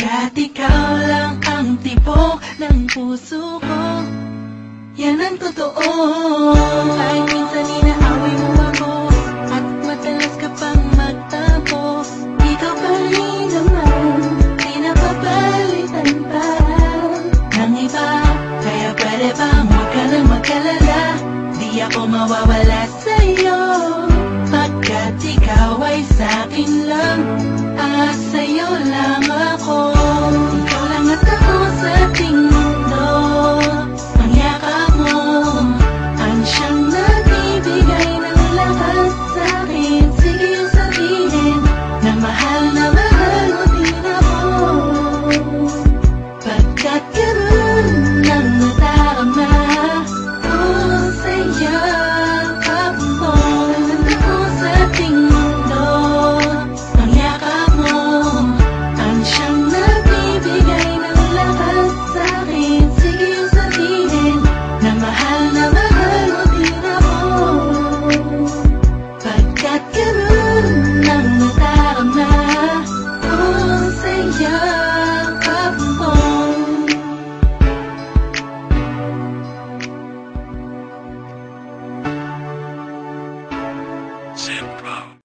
Pagkat ikaw lang ang tibok ng puso ko, yan ang totoo. Kahit minsan inaaway mo ako at madalas ka pang magtampo, ikaw pa rin naman, di napapalitan pa ng iba. Kaya pwede bang huwag ka nang mag-alala, di ako mawawala sa'yo. Pagkat ikaw ay sa'kin lang, sa'yo lang ako. Ikaw lang at ako sa ating mundo. Ang yakap mo ang siyang nagbibigay ng lahat sa'kin. Sige yung sabihin na mahal mo din ako. Pagkat ganun ang nadarama ko sa yakap mo. Ang ako sa ating mundo. Ang yakap mo ang siyang nagbibigay ng lahat sa'kin. Sige yung sabihin na mahal mo din ako. Pagkat ganun ang nadarama ko sa yakap mo. Sempre.